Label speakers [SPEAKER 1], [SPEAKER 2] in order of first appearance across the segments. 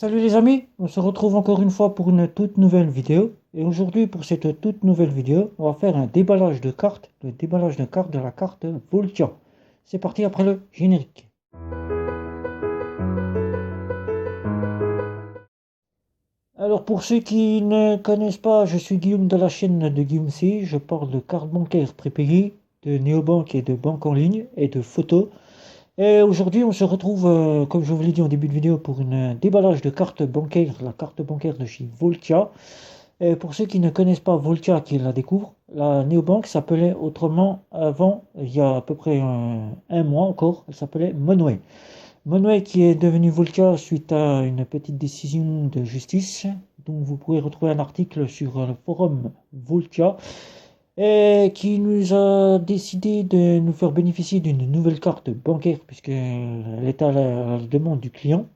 [SPEAKER 1] Salut les amis, on se retrouve encore une fois pour une toute nouvelle vidéo. Et aujourd'hui, pour cette toute nouvelle vidéo, on va faire un déballage de cartes, le déballage de cartes de la carte Voltia. C'est parti après le générique. Alors pour ceux qui ne connaissent pas, je suis Guillaume de la chaîne de Guillaume C. Je parle de cartes bancaires prépayées, de néobanques et de banques en ligne et de photos. Et aujourd'hui, on se retrouve, comme je vous l'ai dit en début de vidéo, pour un déballage de cartes bancaires, la carte bancaire de chez Voltia. Et pour ceux qui ne connaissent pas Voltia, qui la découvrent, la néobanque s'appelait autrement avant, il y a à peu près un mois encore, elle s'appelait Monway. Monway qui est devenu Voltia suite à une petite décision de justice, dont vous pourrez retrouver un article sur le forum Voltia, et qui nous a décidé de nous faire bénéficier d'une nouvelle carte bancaire, puisqu'elle est à la demande du client.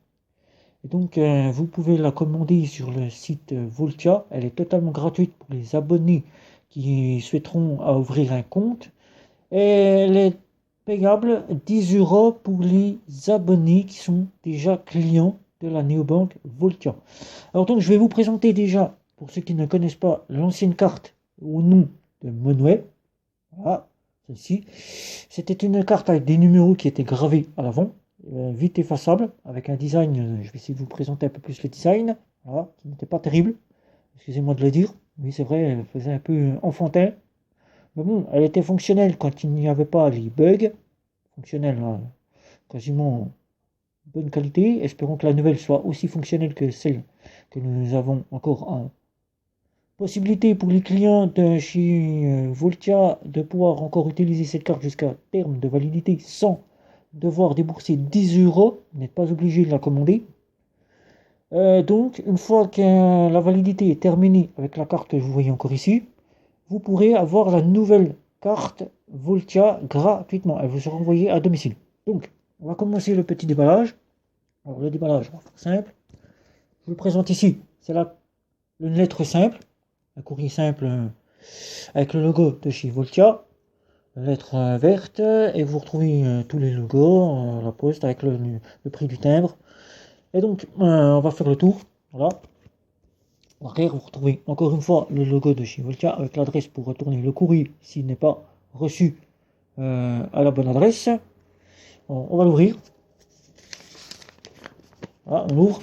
[SPEAKER 1] Et donc, vous pouvez la commander sur le site Voltia. Elle est totalement gratuite pour les abonnés qui souhaiteront ouvrir un compte. Et elle est payable 10 euros pour les abonnés qui sont déjà clients de la néobanque Voltia. Alors donc, je vais vous présenter déjà, pour ceux qui ne connaissent pas, l'ancienne carte au nom de Monway. Voilà, celle-ci. C'était une carte avec des numéros qui étaient gravés à l'avant, vite effaçable, avec un design, je vais essayer de vous présenter un peu plus le design, voilà, qui n'était pas terrible, excusez-moi de le dire, oui c'est vrai, elle faisait un peu enfantin, mais bon, elle était fonctionnelle quand il n'y avait pas les bugs, fonctionnelle, quasiment bonne qualité, espérons que la nouvelle soit aussi fonctionnelle que celle que nous avons encore en possibilité pour les clients de chez Voltia de pouvoir encore utiliser cette carte jusqu'à terme de validité sans devoir débourser 10 euros. Vous n'êtes pas obligé de la commander. Donc, une fois que la validité est terminée avec la carte que vous voyez encore ici, vous pourrez avoir la nouvelle carte Voltia gratuitement. Elle vous sera envoyée à domicile. Donc, on va commencer le petit déballage. Alors, le déballage, on va faire simple. Je vous le présente ici. C'est une lettre simple, un courrier simple avec le logo de chez Voltia, la lettre verte, et vous retrouvez tous les logos, la poste avec le prix du timbre. Et donc, on va faire le tour. Voilà. Derrière, vous retrouvez encore une fois le logo de chez Voltia avec l'adresse pour retourner le courrier s'il n'est pas reçu à la bonne adresse. On va l'ouvrir. Voilà, on l'ouvre.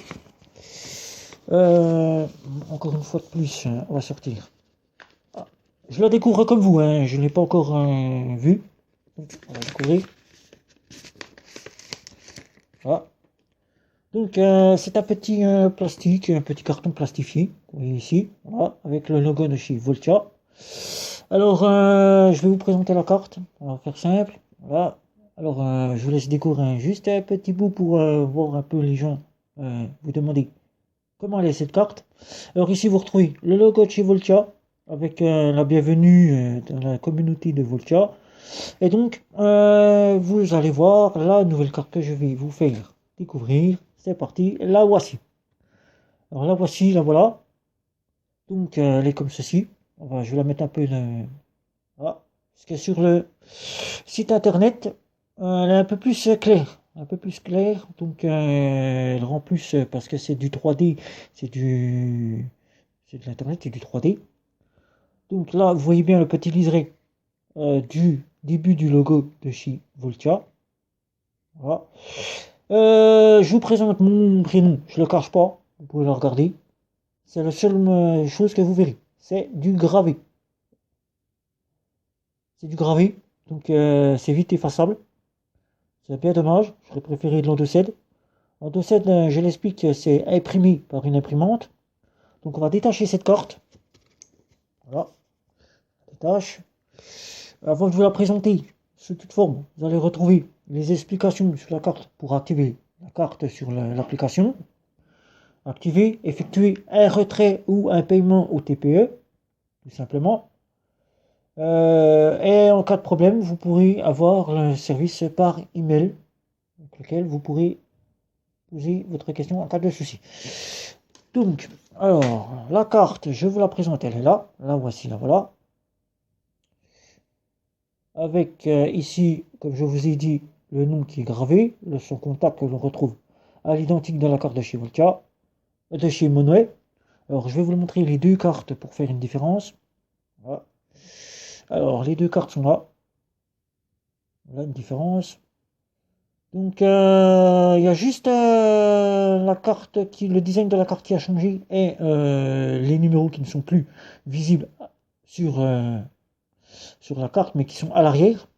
[SPEAKER 1] Encore une fois de plus, on va sortir. Je la découvre comme vous, hein. Je ne l'ai pas encore vue. Donc, on va découvrir. Voilà. Donc, c'est un petit plastique, un petit carton plastifié, vous voyez ici, voilà, avec le logo de chez Voltia. Alors, je vais vous présenter la carte. On va faire simple. Voilà. Alors, je vous laisse découvrir juste un petit bout pour voir un peu les gens vous demander comment elle est cette carte. Alors ici, vous retrouvez le logo de chez Voltia avec la bienvenue dans la communauté de Voltia. Et donc, vous allez voir la nouvelle carte que je vais vous faire découvrir. C'est parti, la voici. Alors la voici, la voilà. Donc, elle est comme ceci. Je vais la mettre un peu voilà. Parce que sur le site internet, elle est un peu plus claire. Un peu plus claire. Donc, elle rend plus parce que c'est du 3D. C'est de l'internet, c'est du 3D. Donc là, vous voyez bien le petit liseré du début du logo de chez Voltia. Voilà. Je vous présente mon prénom, je ne le cache pas, vous pouvez le regarder. C'est la seule chose que vous verrez. C'est du gravé. C'est du gravé, donc c'est vite effaçable. C'est bien dommage, j'aurais préféré de l'endocède. L'endocède, je l'explique, c'est imprimé par une imprimante. Donc on va détacher cette carte. Voilà, on détache. Avant de vous la présenter, sous toute forme, vous allez retrouver les explications sur la carte pour activer la carte sur l'application. Activer, effectuer un retrait ou un paiement au TPE, tout simplement. Et en cas de problème, vous pourrez avoir le service par email, avec lequel vous pourrez poser votre question en cas de souci. Donc, alors, la carte, je vous la présente, elle est là. La voici, la voilà. Avec ici, comme je vous ai dit, le nom qui est gravé, son contact que l'on retrouve à l'identique de la carte de chez Voltia. de chez Monway. Alors je vais vous montrer les deux cartes pour faire une différence. Voilà. Alors les deux cartes sont là. Voilà une différence. Donc il y a juste la carte le design de la carte qui a changé et les numéros qui ne sont plus visibles sur, sur la carte mais qui sont à l'arrière.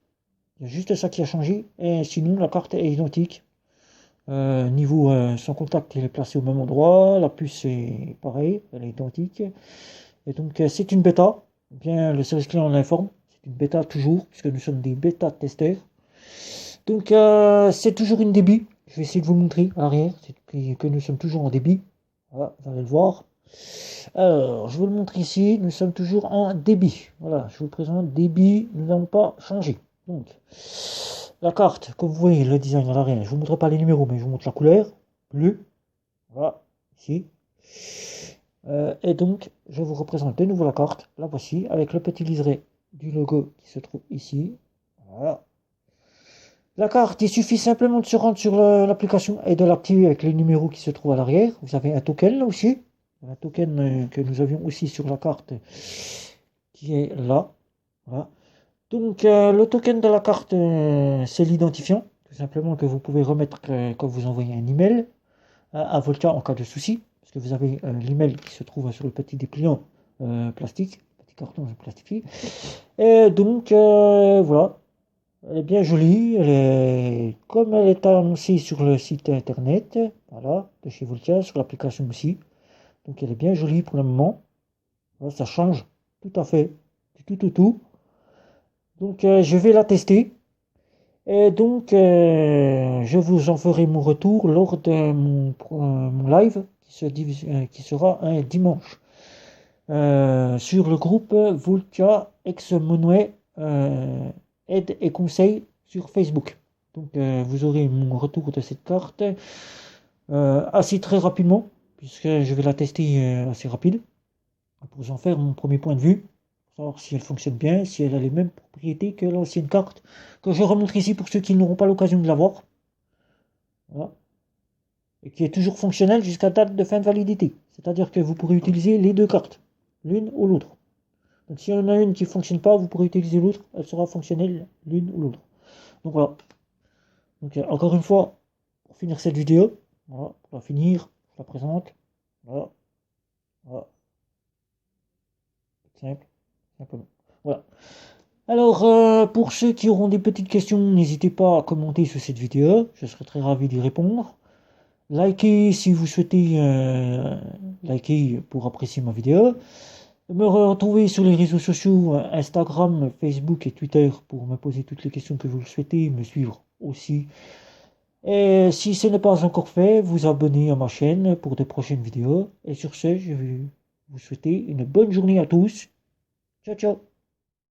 [SPEAKER 1] Il y a juste ça qui a changé et sinon la carte est identique. Niveau son contact il est placé au même endroit, la puce est pareil, elle est identique. Et donc c'est une bêta, bien le service client l'informe, c'est une bêta toujours, puisque nous sommes des bêta testeurs. Donc c'est toujours une débit, je vais essayer de vous montrer à l'arrière, que nous sommes toujours en débit. Voilà, vous allez le voir. Alors, je vous le montre ici, nous sommes toujours en débit. Voilà, je vous présente débit, nous n'avons pas changé. Donc, la carte, comme vous voyez, le design à l'arrière, je ne vous montre pas les numéros, mais je vous montre la couleur, bleu, voilà, ici. Et donc, je vous représente de nouveau la carte, la voici, avec le petit liseré du logo qui se trouve ici. Voilà. La carte, il suffit simplement de se rendre sur l'application et de l'activer avec les numéros qui se trouvent à l'arrière. Vous avez un token là aussi, un token que nous avions aussi sur la carte qui est là. Voilà. Donc le token de la carte, c'est l'identifiant, tout simplement que vous pouvez remettre quand vous envoyez un email à Volta en cas de souci, parce que vous avez l'email qui se trouve sur le petit dépliant plastique, petit carton plastifié. Et donc voilà. Elle est bien jolie, comme elle est annoncée sur le site internet, voilà, de chez Voltia, sur l'application aussi. Donc elle est bien jolie pour le moment. Voilà, ça change tout à fait, tout. Donc je vais la tester. Et donc je vous en ferai mon retour lors de mon live qui sera un dimanche. Sur le groupe Voltia ex-Monway aide et conseils sur Facebook. Donc vous aurez mon retour de cette carte assez très rapidement, puisque je vais la tester assez rapide, pour vous en faire mon premier point de vue, pour savoir si elle fonctionne bien, si elle a les mêmes propriétés que l'ancienne carte, que je remontre ici pour ceux qui n'auront pas l'occasion de l'avoir. Voilà. Et qui est toujours fonctionnelle jusqu'à date de fin de validité. C'est-à-dire que vous pourrez utiliser les deux cartes, l'une ou l'autre. Donc s'il y en a une qui ne fonctionne pas, vous pourrez utiliser l'autre, elle sera fonctionnelle l'une ou l'autre. Donc voilà. Donc encore une fois, pour finir cette vidéo, voilà, pour la finir, je la présente. Voilà. Voilà. Simple, simplement. Voilà. Alors, pour ceux qui auront des petites questions, n'hésitez pas à commenter sur cette vidéo, je serai très ravi d'y répondre. Likez si vous souhaitez liker pour apprécier ma vidéo. Me retrouver sur les réseaux sociaux, Instagram, Facebook et Twitter pour me poser toutes les questions que vous le souhaitez, me suivre aussi. Et si ce n'est pas encore fait, vous abonner à ma chaîne pour de prochaines vidéos. Et sur ce, je vais vous souhaiter une bonne journée à tous. Ciao, ciao.